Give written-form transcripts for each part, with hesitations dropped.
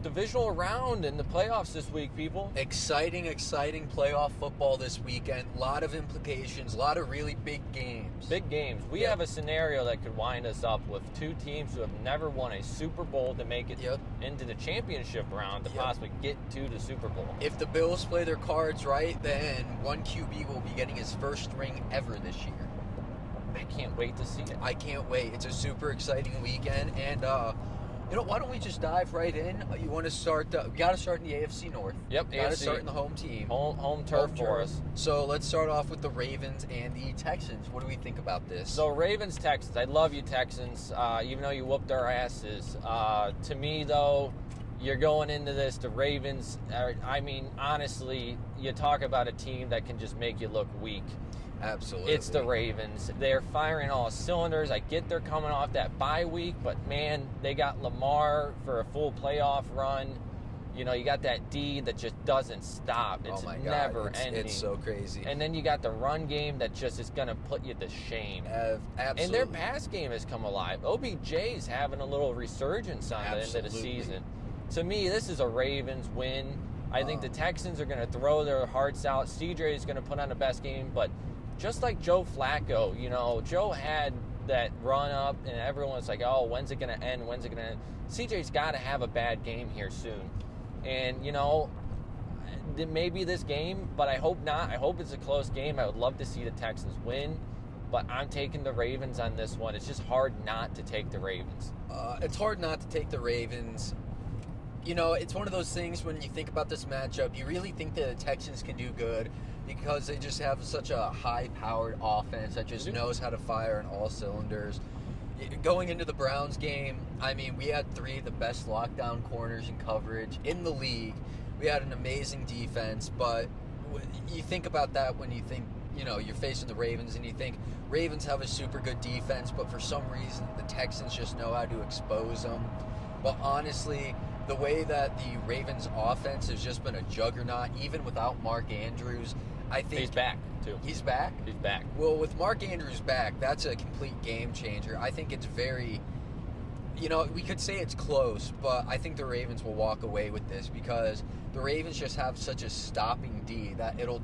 divisional round in the playoffs this week, people. Exciting playoff football this weekend. A lot of implications, a lot of really big games. Big games. We have a scenario that could wind us up with two teams who have never won a Super Bowl to make it into the championship round to possibly get to the Super Bowl. If the Bills play their cards right, then one QB will be getting his first ring ever this year. I can't wait to see it. I can't wait. It's a super exciting weekend, and why don't we just dive right in? You want to start? We got to start in the AFC North. Yep, got to start in the home team, home turf for us. So let's start off with the Ravens and the Texans. What do we think about this? So Ravens, Texans. I love you, Texans. Even though you whooped our asses, to me though, you're going into this. The Ravens. Honestly, you talk about a team that can just make you look weak. Absolutely. It's the Ravens. They're firing all cylinders. I get they're coming off that bye week, but man, they got Lamar for a full playoff run. You got that D that just doesn't stop. It's never ending. It's so crazy. And then you got the run game that just is going to put you to shame. Absolutely. And their pass game has come alive. OBJ's having a little resurgence on the end of the season. To me, this is a Ravens win. I think the Texans are going to throw their hearts out. CJ is going to put on the best game, but just like Joe Flacco, Joe had that run up and everyone was like, oh, when's it going to end? When's it going to end? CJ's got to have a bad game here soon. And, it may be this game, but I hope not. I hope it's a close game. I would love to see the Texans win, but I'm taking the Ravens on this one. It's just hard not to take the Ravens. It's hard not to take the Ravens. It's one of those things when you think about this matchup, you really think that the Texans can do good because they just have such a high-powered offense that just knows how to fire on all cylinders. Going into the Browns game, we had three of the best lockdown corners in coverage in the league. We had an amazing defense, but you think about that when you think, you're facing the Ravens and you think Ravens have a super good defense, but for some reason the Texans just know how to expose them. But honestly, the way that the Ravens offense has just been a juggernaut, even without Mark Andrews, I think... He's back, too. He's back? He's back. Well, with Mark Andrews back, that's a complete game changer. I think it's very... we could say it's close, but I think the Ravens will walk away with this because the Ravens just have such a stopping D that it'll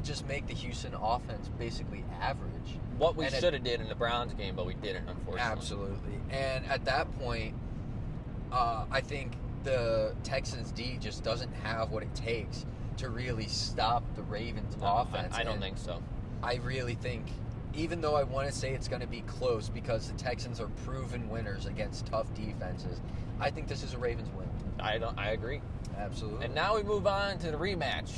just make the Houston offense basically average. What we should have did in the Browns game, but we didn't, unfortunately. Absolutely. And at that point, I think the Texans D just doesn't have what it takes to really stop the Ravens offense. I don't think so. I really think, even though I want to say it's going to be close because the Texans are proven winners against tough defenses, I think this is a Ravens win. I agree. Absolutely. And now we move on to the rematch.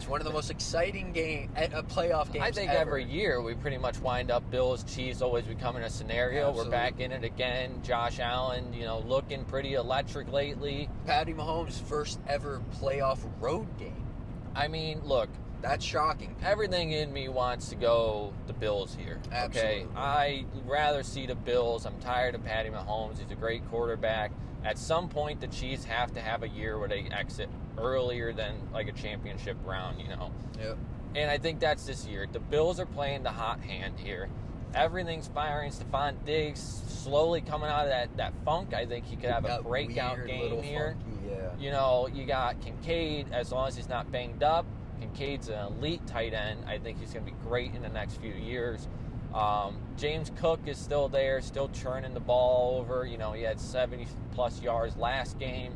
One of the most exciting playoff games I think ever. Every year we pretty much wind up Bills, Chiefs always becoming a scenario. Absolutely. We're back in it again. Josh Allen, looking pretty electric lately. Patty Mahomes' first ever playoff road game. Look. That's shocking. Everything in me wants to go the Bills here. Absolutely. Okay, I'd rather see the Bills. I'm tired of Patty Mahomes. He's a great quarterback. At some point, the Chiefs have to have a year where they exit earlier than like a championship round, Yep. And I think that's this year. The Bills are playing the hot hand here. Everything's firing. Stephon Diggs slowly coming out of that funk. I think he could have a breakout game here. Funky, yeah. You got Kincaid, as long as he's not banged up. Kincaid's an elite tight end. I think he's going to be great in the next few years. James Cook is still there, still churning the ball over. He had 70-plus yards last game.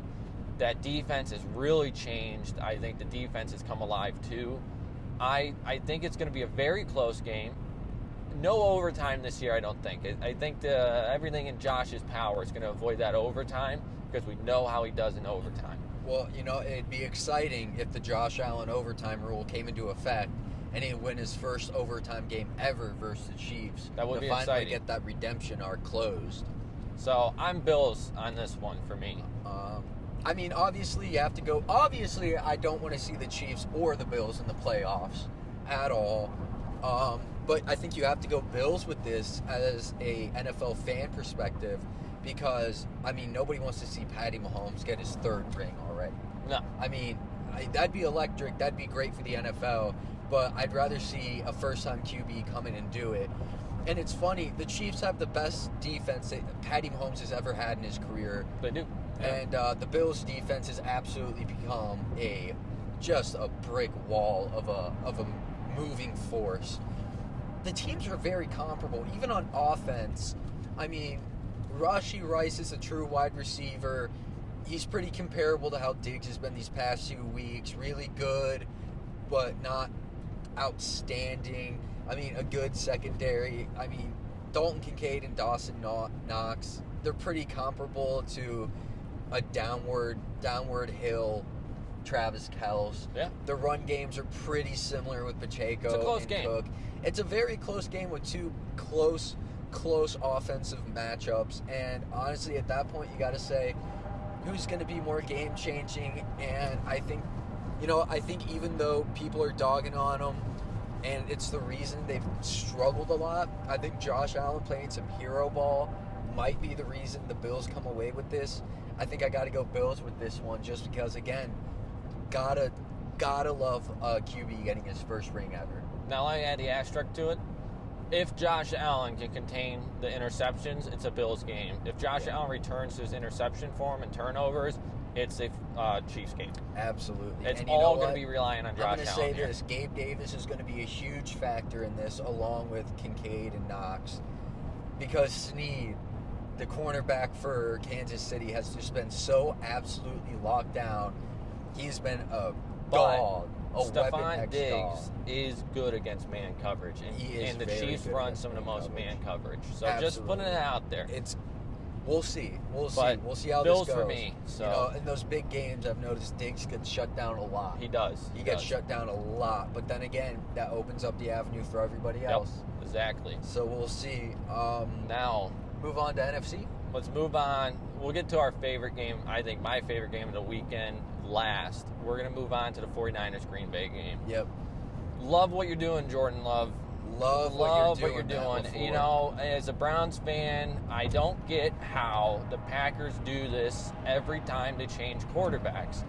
That defense has really changed. I think the defense has come alive, too. I think it's going to be a very close game. No overtime this year, I don't think. I think everything in Josh's power is going to avoid that overtime because we know how he does in overtime. Well, it'd be exciting if the Josh Allen overtime rule came into effect and he'd win his first overtime game ever versus the Chiefs. That would be finally exciting. Get that redemption arc closed. So I'm Bills on this one for me. Obviously you have to go. Obviously, I don't want to see the Chiefs or the Bills in the playoffs at all. But I think you have to go Bills with this as a NFL fan perspective. Because, nobody wants to see Patty Mahomes get his third ring already. No. That'd be electric. That'd be great for the NFL. But I'd rather see a first-time QB come in and do it. And it's funny, the Chiefs have the best defense that Patty Mahomes has ever had in his career. They do. Yeah. And the Bills' defense has absolutely become just a brick wall of a moving force. The teams are very comparable, even on offense. I mean, Rashee Rice is a true wide receiver. He's pretty comparable to how Diggs has been these past 2 weeks. Really good, but not outstanding. I mean, a good secondary. I mean, Dalton Kincaid and Dawson Knox, they're pretty comparable to a downward hill Travis Kelce. Yeah. The run games are pretty similar with Pacheco It's a close and game. Cook. It's a very close game with two close offensive matchups. And honestly, at that point, you got to say who's going to be more game changing. And I think even though people are dogging on them, and it's the reason they've struggled a lot, I think Josh Allen playing some hero ball might be the reason the Bills come away with this. I think I got to go Bills with this one just because, again, gotta love QB getting his first ring ever. Now, I add the asterisk to it. If Josh Allen can contain the interceptions, it's a Bills game. If Josh Allen returns to his interception form and turnovers, it's a Chiefs game. Absolutely. It's and all going to be relying on Josh Allen. I'm going to say this. Gabe Davis is going to be a huge factor in this, along with Kincaid and Knox, because Snead, the cornerback for Kansas City, has just been so absolutely locked down. He's been a dog, a weapon Stephon X Diggs dog. is good against man coverage, and the Chiefs run some of the most man coverage. So just putting it out there. We'll see. We'll see how Bills this goes. for me. So you know, in those big games, I've noticed Diggs gets shut down a lot. He does. He gets shut down a lot. But then again, that opens up the avenue for everybody else. Yep, exactly. So we'll see. Now, move on to NFC. Let's move on. We'll get to our favorite game. I think my favorite game of the weekend last. We're going to move on to the 49ers Green Bay game. Yep. Love what you're doing, Jordan Love. Love what you're doing. You know, as a Browns fan, I don't get how the Packers do this every time they change quarterbacks.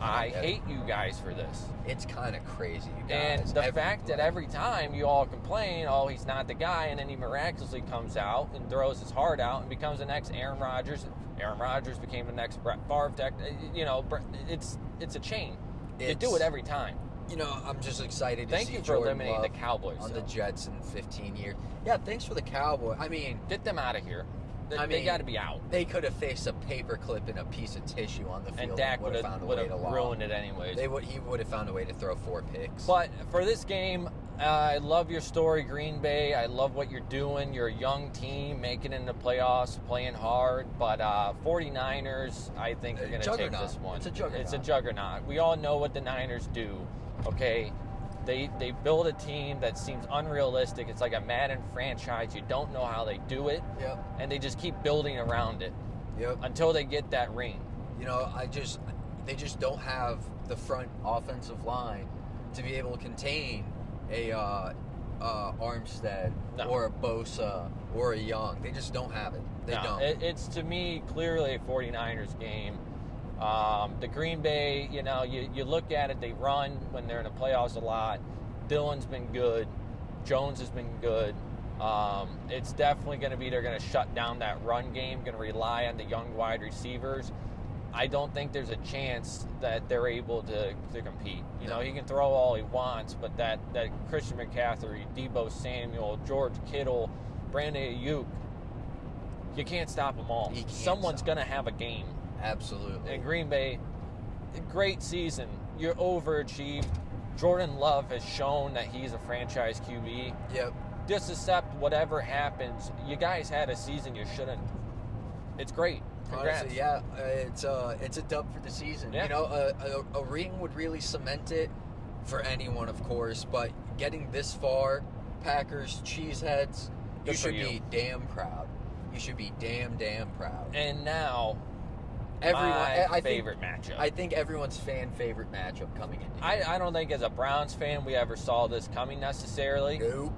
I hate you guys for this. It's kind of crazy, you And guys. the fact that every time you all complain, oh, he's not the guy, and then he miraculously comes out and throws his heart out and becomes the next Aaron Rodgers. Aaron Rodgers became the next Brett Favre. You know, it's a chain. They do it every time. You know, I'm just excited to Thank see you for Jordan eliminating Love the Cowboys on the Jets in 15 years. Yeah, thanks for the Cowboys. I mean, get them out of here. They got to be out. They could have faced a paperclip and a piece of tissue on the field. And Dak would have ruined ruined it anyways. He would have found a way to throw 4 picks. But for this game, I love your story, Green Bay. I love what you're doing. You're a young team making it in the playoffs, playing hard. But 49ers, I think, are going to take this one. It's a juggernaut. It's a juggernaut. We all know what the Niners do, okay? They build a team that seems unrealistic. It's like a Madden franchise. You don't know how they do it. Yep. And they just keep building around it. Yep. Until they get that ring. You know, they just don't have the front offensive line to be able to contain a Armstead or a Bosa or a Young. They just don't have it. They don't. It's, to me, clearly a 49ers game. The Green Bay, you know, you look at it, they run when they're in the playoffs a lot. Dillon's been good. Jones has been good. It's definitely going to be, they're going to shut down that run game, going to rely on the young wide receivers. I don't think there's a chance that they're able to compete. You know, he can throw all he wants, but that Christian McCaffrey, Deebo Samuel, George Kittle, Brandon Ayuk, you can't stop them all. Someone's going to have a game. Absolutely. And Green Bay, great season. You're overachieved. Jordan Love has shown that he's a franchise QB. Yep. Just accept whatever happens. You guys had a season you shouldn't. It's great. Congrats. Honestly, yeah, it's a dub for the season. Yeah. You know, a ring would really cement it for anyone, of course, but getting this far, Packers, cheeseheads, you should be damn proud. You should be damn proud. And now, my favorite matchup. I think everyone's favorite matchup coming in. I don't think as a Browns fan we ever saw this coming necessarily. Nope.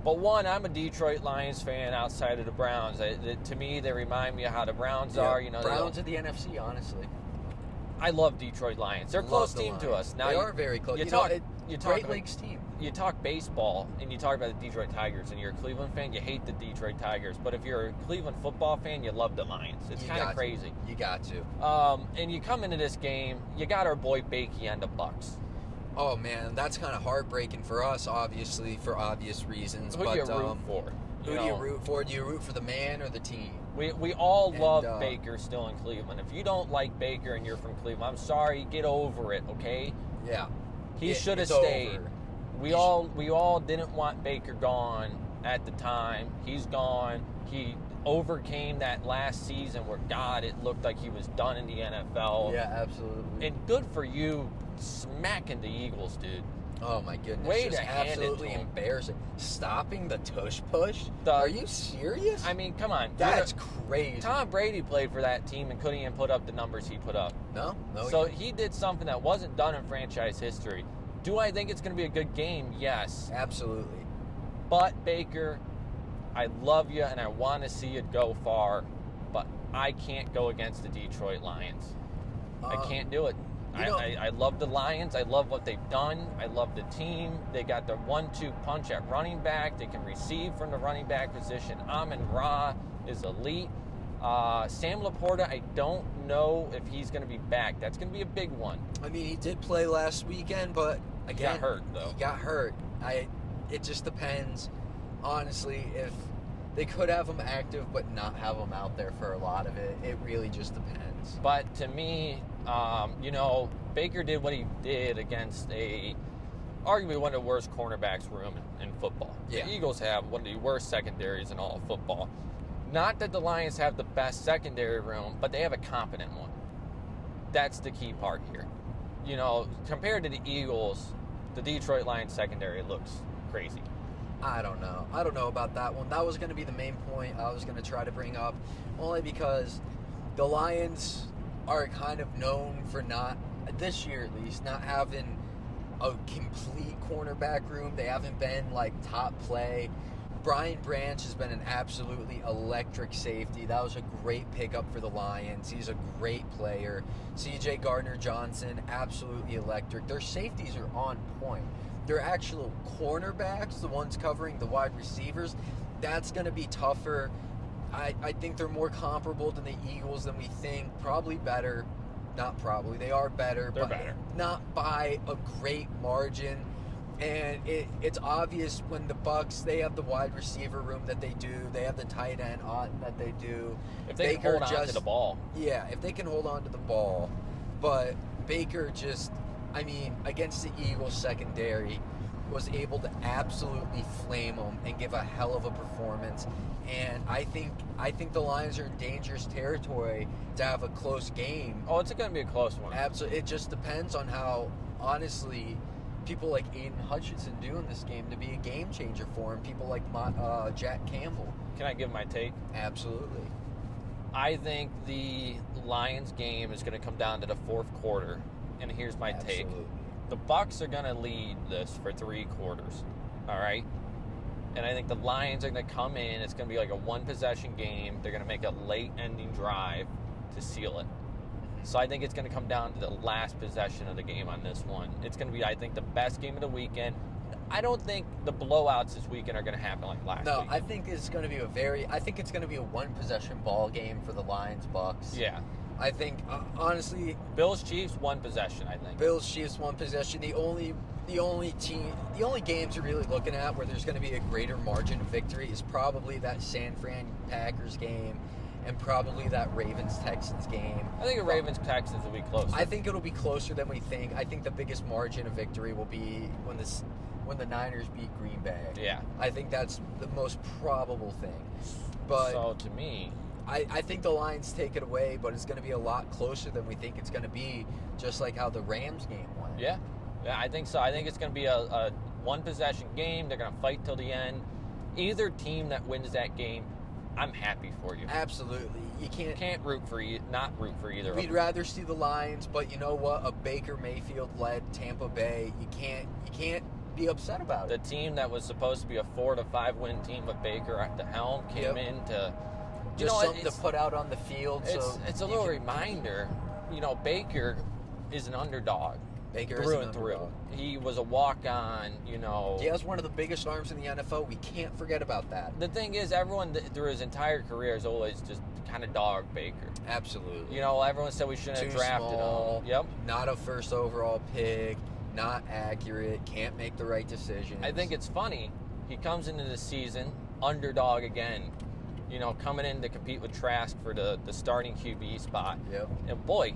But one, I'm a Detroit Lions fan outside of the Browns. To me, they remind me of how the Browns are. You know, Browns of the NFC, honestly. I love Detroit Lions. They're a close team to us. Now they are very close. You talk Great Lakes team. you talk baseball and you talk about the Detroit Tigers, and you're a Cleveland fan, you hate the Detroit Tigers. But if you're a Cleveland football fan, you love the Lions. It's kind of crazy. You got to. And you come into this game, you got our boy Bakey on the Bucks. Oh, man, that's kind of heartbreaking for us, obviously, for obvious reasons. Who do you root for? Who do you root for? Do you root for the man or the team? We all love Baker still in Cleveland. If you don't like Baker and you're from Cleveland, I'm sorry, get over it, okay? Yeah. He should have stayed. Over. We all didn't want Baker gone at the time. He's gone. He overcame that last season where, God, it looked like he was done in the NFL. Yeah, absolutely. And good for you smacking the Eagles, dude. Oh, my goodness. Way just to hand it to absolutely him. Stopping the tush push? Are you serious? I mean, come on. That's crazy. Tom Brady played for that team and couldn't even put up the numbers he put up. No. So he did something that wasn't done in franchise history. Do I think it's going to be a good game? Yes. Absolutely. But, Baker, I love you and I want to see you go far, but I can't go against the Detroit Lions. I can't do it. I love the Lions. I love what they've done. I love the team. They got the 1-2 punch at running back. They can receive from the running back position. Amon-Ra is elite. Sam Laporta, I don't know if he's going to be back. That's going to be a big one. I mean, he did play last weekend, but again, he got hurt, though. He got hurt. It just depends, honestly, if they could have him active but not have him out there for a lot of it. It really just depends. But to me, Baker did what he did against arguably one of the worst cornerbacks room in football. Yeah. The Eagles have one of the worst secondaries in all of football. Not that the Lions have the best secondary room, but they have a competent one. That's the key part here. Compared to the Eagles, the Detroit Lions secondary looks crazy. I don't know. I don't know about that one. That was going to be the main point I was going to try to bring up, only because the Lions are kind of known for not, this year at least, not having a complete cornerback room. They haven't been top play. Brian Branch has been an absolutely electric safety. That was a great pickup for the Lions. He's a great player. C.J. Gardner-Johnson, absolutely electric. Their safeties are on point. Their actual cornerbacks, the ones covering the wide receivers, that's going to be tougher. I think they're more comparable to the Eagles than we think. Probably better. Not probably. They are better. They're but better. Not by a great margin. And it's obvious when the Bucks, they have the wide receiver room that they do. They have the tight end that they do. If they can hold on to the ball. Yeah, if they can hold on to the ball. But Baker against the Eagles secondary, was able to absolutely flame them and give a hell of a performance. And I think the Lions are in dangerous territory to have a close game. Oh, it's going to be a close one. Absolutely. It just depends on how, honestly, people like Aiden Hutchinson do in this game to be a game changer for him. People like Jack Campbell. Can I give my take? Absolutely. I think the Lions game is going to come down to the fourth quarter. And here's my take. The Bucks are going to lead this for 3 quarters. All right? And I think the Lions are going to come in. It's going to be like a one-possession game. They're going to make a late-ending drive to seal it. So I think it's going to come down to the last possession of the game on this one. It's going to be, I think, the best game of the weekend. I don't think the blowouts this weekend are going to happen like last week. I think it's going to be a one-possession ball game for the Lions-Bucks. Yeah. I think, honestly... Bills-Chiefs, one possession, I think. Bills-Chiefs, one possession. The only games you're really looking at where there's going to be a greater margin of victory is probably that San Fran Packers game and probably that Ravens-Texans game. I think the Ravens-Texans will be closer. I think it'll be closer than we think. I think the biggest margin of victory will be when the Niners beat Green Bay. Yeah. I think that's the most probable thing. But so, to me... I think the Lions take it away, but it's going to be a lot closer than we think it's going to be, just like how the Rams game went. Yeah, I think so. I think it's going to be a one-possession game. They're going to fight till the end. Either team that wins that game, I'm happy for you. Absolutely. You can't not root for either. We'd rather see the Lions, but you know what? A Baker Mayfield-led Tampa Bay, you can't be upset about it. The team that was supposed to be a 4 to 5 win team with Baker at the helm came in to... something to put out on the field. It's a little reminder. Baker is an underdog. Baker through is an and through. underdog. He was a walk-on, you know. He has one of the biggest arms in the NFL. We can't forget about that. The thing is, everyone through his entire career has always just kind of dogged Baker. Absolutely. You know, everyone said we shouldn't have drafted small, him. Yep. Not a first overall pick. Not accurate. Can't make the right decisions. I think it's funny. He comes into the season underdog again. You know, coming in to compete with Trask for the starting QB spot. Yep. And boy,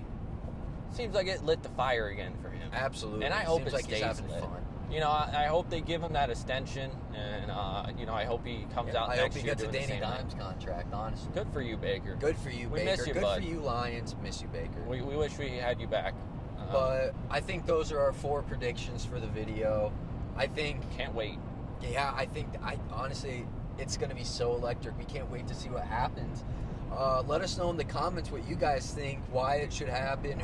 seems like it lit the fire again for him. Absolutely. And I hope Seems it like stays he's having lit. fun. You know, I hope they give him that extension, and you know, I hope he comes out I next hope he year gets a doing the Danny same Dimes thing. contract, honestly. Good for you, Baker. Good for you, We Baker. miss you, Good bud. for you, Lions. Miss you, Baker. We wish we had you back. But I think those are our 4 predictions for the video. I think, Can't wait. yeah, I honestly, it's going to be so electric. We can't wait to see what happens. Let us know in the comments what you guys think, why it should happen,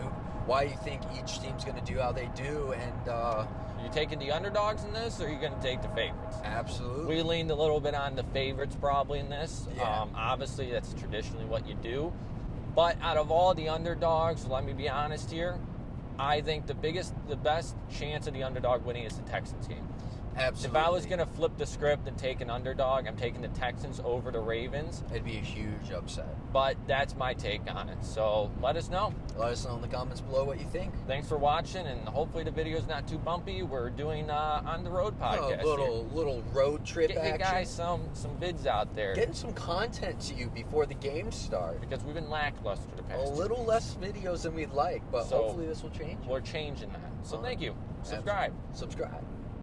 why you think each team's going to do how they do, and Are you taking the underdogs in this, or are you going to take the favorites? absolutely. We leaned a little bit on the favorites probably in this. Yeah. Obviously, that's traditionally what you do. But out of all the underdogs, let me be honest here, I think the best chance of the underdog winning is the Texans game. Absolutely. If I was going to flip the script and take an underdog, I'm taking the Texans over the Ravens. It'd be a huge upset. But that's my take on it. So let us know. Let us know in the comments below what you think. Thanks for watching, and hopefully the video's not too bumpy. We're doing on the road podcast. Little road trip Get action. you guys some vids out there, Getting some content to you before the games start. because we've been lackluster the past. A 2 little weeks. less videos than we'd like, but So- hopefully this will change. We're changing that. So All right. thank you. Subscribe. Subscribe.